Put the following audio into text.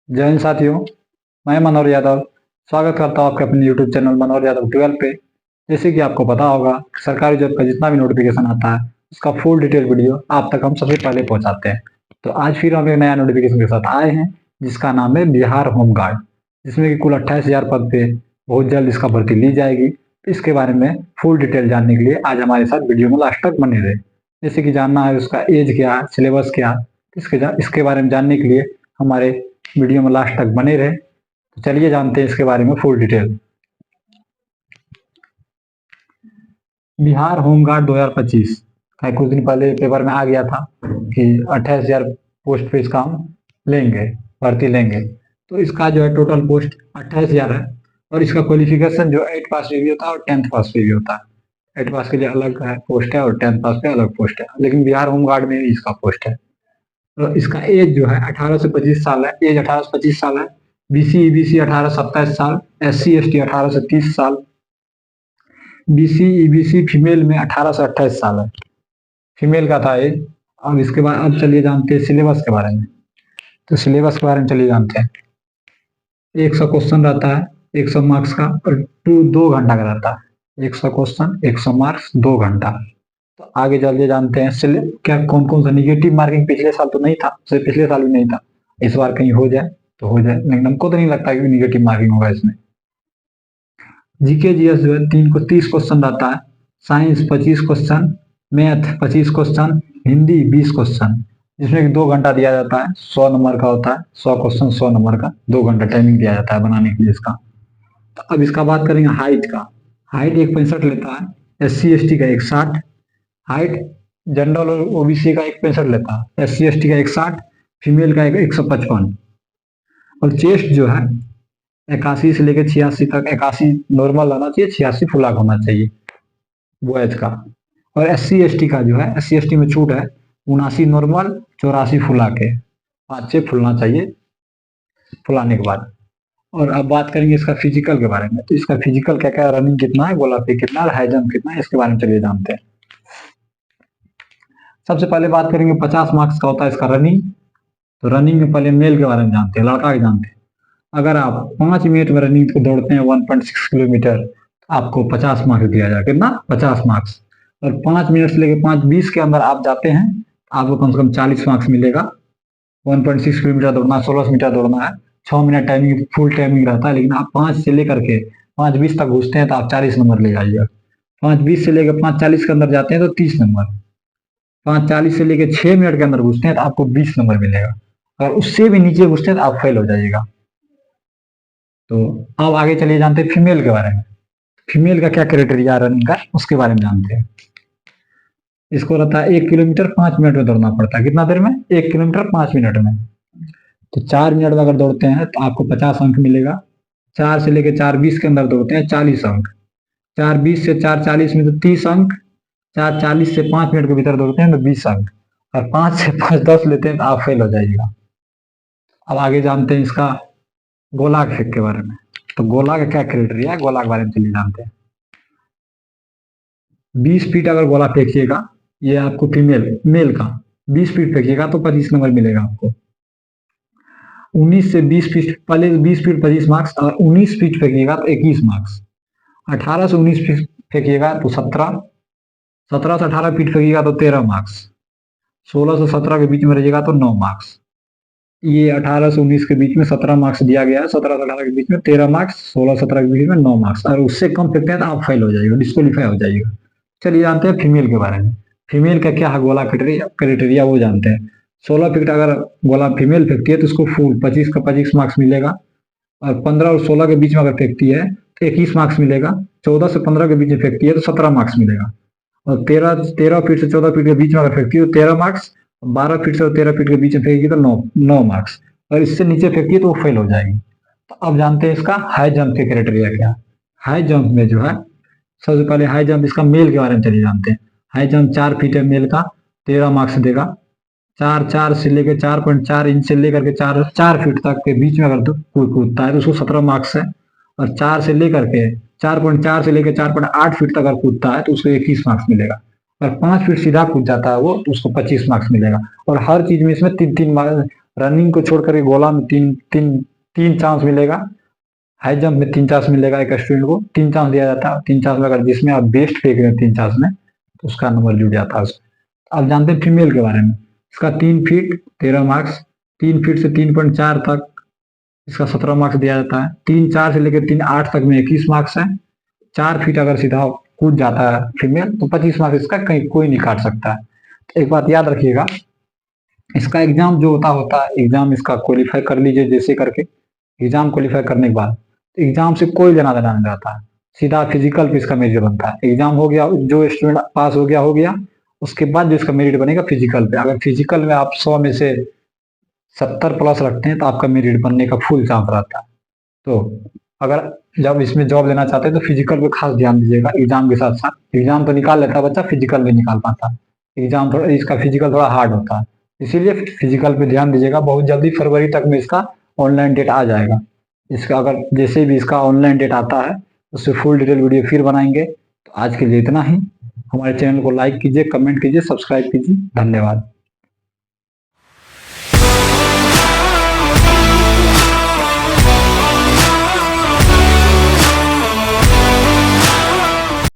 जय हिंद साथियों। मैं मनोहर यादव स्वागत करता हूँ आपके अपने यूट्यूब चैनल मनोहर यादव 12 पे। जैसे कि आपको पता होगा, सरकारी जॉब का जितना भी नोटिफिकेशन आता है उसका फुल डिटेल वीडियो आप तक हम सबसे पहले पहुंचाते हैं। तो आज फिर हम एक नया नोटिफिकेशन के साथ आए हैं जिसका नाम है बिहार होम गार्ड, जिसमें कि कुल 28,000 पद पे बहुत जल्द इसका भर्ती ली जाएगी। तो इसके बारे में फुल डिटेल जानने के लिए आज हमारे साथ वीडियो में लास्ट तक बने रहे। जैसे कि जानना है उसका एज क्या है, सिलेबस क्या है, इसके बारे में जानने के लिए हमारे वीडियो में लास्ट तक बने रहे। तो चलिए जानते हैं इसके बारे में फुल डिटेल। बिहार होमगार्ड 2025 का कुछ दिन पहले पेपर में आ गया था कि 28,000 पोस्ट पे इसका हम लेंगे, भर्ती लेंगे। तो इसका जो है टोटल पोस्ट 28,000 है और इसका क्वालिफिकेशन जो 8 पास पे भी होता है और 10th पास पे भी होता है। 8 पास के लिए अलग है पोस्ट है और 10th पास पे अलग पोस्ट है, लेकिन बिहार होमगार्ड में भी इसका पोस्ट है। तो इसका एज जो है 18 से 25 साल है, एज 18 से 25 साल है। बीसी ईबीसी 18 से 27 साल, एससी एसटी 18 से 30 साल, बीसी ईबीसी फीमेल में 18 से 28 साल है, फीमेल का था एज। अब इसके बाद अब चलिए जानते हैं सिलेबस के बारे में। तो सिलेबस के बारे में चलिए जानते हैं। 100 क्वेश्चन रहता है, 100 मार्क्स का, और 2 घंटा का रहता है। 100 क्वेश्चन, 100 मार्क्स, 2 घंटा। तो आगे चलिए जानते हैं क्या कौन कौन सा निगेटिव मार्किंग पिछले साल तो नहीं था, पिछले साल भी नहीं था। इस बार कहीं हो जाए तो हो जाए, लेकिन हमको तो नहीं लगता कि निगेटिव मार्किंग होगा इसमें। जीके जीएस जो है 30 क्वेश्चन रहता है, science 25 question, math 25 question, Hindi 20 question, जिसमें कि 2 घंटा दिया जाता है। 100 नंबर का होता है, 100 क्वेश्चन 100 नंबर का, 2 घंटा टाइमिंग दिया जाता है बनाने के लिए इसका। तो अब इसका बात करेंगे हाइट का। हाइट 1.65 लेता है, SC ST का 1.60 हाइट, जनरल और ओबीसी का 1.65 लेता है, SC ST का 1.60, फीमेल का 155। और चेस्ट जो है 81 से लेकर 86 तक, 81 नॉर्मल रहना चाहिए, 86 फुलाक होना चाहिए बॉयज का। और SC ST का जो है, SC ST में छूट है, 79 नॉर्मल, 84 फुला के, 5 फुलना चाहिए फुलाने के बाद। और अब बात करेंगे इसका फिजिकल के बारे में। तो इसका फिजिकल क्या क्या, रनिंग कितना है, गोला फेंक कितना है, हाई जंप कितना है, इसके बारे में चलिए जानते हैं। सबसे पहले बात करेंगे 50 मार्क्स का होता है इसका रनिंग। तो रनिंग में पहले मेल के बारे में जानते हैं, लड़का के जानते हैं। अगर आप 5 मिनट में रनिंग को दौड़ते हैं 1.6 किलोमीटर, तो आपको 50 मार्क्स दिया जाएगा। कितना? 50 मार्क्स। और 5 मिनट से लेकर 5:20 के अंदर आप जाते हैं, आपको कम से कम 40 मार्क्स मिलेगा। 1.6 किलोमीटर दौड़ना, 16 मीटर दौड़ना है, 6 मिनट टाइमिंग, फुल टाइमिंग रहता है। लेकिन आप 5 से लेकर के 5:20 तक घुसते हैं तो आप 40 नंबर ले जाइएगा। 5:20 से लेकर 5:40 के अंदर जाते हैं तो 30 नंबर। 5:40 से लेकर 6 मिनट के अंदर घुसते हैं तो आपको 20 नंबर मिलेगा। अगर उससे भी नीचे घुसते हैं तो आप फेल हो जाइएगा। तो अब आगे चलिए जानते हैं फीमेल के बारे में। फीमेल का क्या क्राइटेरिया रनिंग का, उसके बारे में जानते हैं। इसको रहता है 1 किलोमीटर 5 मिनट में दौड़ना पड़ता है। कितना देर में? 1 किलोमीटर 5 मिनट में। तो 4 मिनट में अगर दौड़ते हैं तो आपको 50 अंक मिलेगा। 4 से लेकर 4:20 के अंदर दौड़ते हैं 40 अंक। 4:20 से 4:40 में तो 30 अंक। 4:40 से 5 मिनट के भीतर दौड़ते हैं तो 20 अंक। और 5 से 5:10 लेते हैं तो आप फेल हो जाइएगा। अब आगे जानते हैं इसका गोला फेंक के बारे में। तो गोला का क्या क्राइटेरिया है, गोला के बारे में चलिए जानते हैं। 20 फीट अगर गोला फेंकिएगा, ये आपको मेल का 20 फीट फेंकिएगा तो 25 नंबर मिलेगा आपको। 19 से 20 फीट, पहले 20 फीट 25 मार्क्स, और 19 फीट फेंकिएगा तो 21 मार्क्स। 18 से 19 फीट फेंकिएगा तो 17, 17 से 18 फीट फेंकिएगा तो 13 मार्क्स, 16 से 17 के बीच में रहिएगा तो 9 मार्क्स। ये 18 से 19 के बीच में 17 मार्क्स दिया गया है, 17 से 18 के बीच में 13 मार्क्स, 16 से 17 के बीच में 9 मार्क्स। और उससे कम फेंकते हैं तो आप फेल हो जाइएगा, डिस्क्वालीफाई हो जाइएगा। चलिए जानते हैं फीमेल के बारे में। फीमेल का क्या है गोला क्राइटेरिया, वो जानते हैं। 16 फीट अगर गोला फीमेल फेंकती है तो उसको फुल 25 का 25 मार्क्स मिलेगा। और 15 और 16 के बीच में अगर फेंकती है तो 21 मार्क्स मिलेगा। 14 से 15 के बीच में फेंकती है तो 17 मार्क्स मिलेगा। और 13 फीट से 14 फीट के बीच में अगर फेंकती है तो 13 मार्क्स। 12 फीट से 13 फीट के बीच में फेंकेगी तो 9 मार्क्स। और इससे नीचे फेंकती है तो वो फेल हो जाएगी। तो अब जानते हैं इसका हाई जंप के क्राइटेरिया क्या है। हाई जंप में जो है, सबसे पहले हाई जंप इसका मेल के बारे में चलिए जानते हैं। हाई जंप 4 फीट है मेल का, 13 मार्क्स देगा। 4 से लेकर 4.4 इंच से लेकर के 4 फीट तक के बीच में अगर कोई कूदता है तो उसको 17 मार्क्स है। और 4 से लेकर के 4.4 से लेकर 4.8 फीट तक अगर कूदता है तो उसको 21 मार्क्स मिलेगा। और 5 फीट सीधा कूद जाता है वो तो उसको 25 मार्क्स मिलेगा। और हर चीज में इसमें 3-3 रनिंग को छोड़ करके गोला में तीन तीन तीन चांस मिलेगा, हाई जंप में 3 चांस मिलेगा, एक स्टूडेंट को 3 चांस दिया जाता है। 3 चांस में अगर जिसमें आप बेस्ट फेंक रहे हैं 3 चांस में, तो उसका नंबर जुड़ जाता है उसमें। आप जानते हैं फीमेल के बारे में, इसका 3 फीट 13 मार्क्स, 3 फीट से 3.4 तक इसका 17 मार्क्स दिया जाता है। 3.4 से लेकर 3.8 तक में 21 मार्क्स है। 4 फीट अगर सीधा कूद जाता है फीमेल तो 25 मार्क्स इसका कहीं कोई नहीं काट सकता है। तो एक बात याद रखिएगा, इसका एग्जाम जो होता है एग्जाम इसका क्वालिफाई कर लीजिए जैसे करके। एग्जाम क्वालिफाई करने के बाद एग्जाम से कोई लेना देना नहीं रहता है, सीधा फिजिकल पे इसका मेरिट बनता है। एग्जाम हो गया, जो स्टूडेंट पास हो गया, उसके बाद जो इसका मेरिट बनेगा फिजिकल पे। अगर फिजिकल में आप 100 में से 70 प्लस रखते हैं तो आपका मेरिट बनने का फुल चांस रहता है। तो अगर जब इसमें जॉब लेना चाहते हैं तो फिजिकल पे खास ध्यान दीजिएगा। एग्जाम के साथ साथ एग्जाम तो निकाल लेता बच्चा, फिजिकल नहीं निकाल पाता। एग्जाम थोड़ा, इसका फिजिकल थोड़ा हार्ड होता है, इसीलिए फिजिकल पे ध्यान दीजिएगा। बहुत जल्दी फरवरी तक में इसका ऑनलाइन डेट आ जाएगा। इसका अगर जैसे भी इसका ऑनलाइन डेट आता है उससे फुल डिटेल वीडियो फिर बनाएंगे। तो आज के लिए इतना ही। हमारे चैनल को लाइक कीजिए, कमेंट कीजिए, सब्सक्राइब कीजिए। धन्यवाद।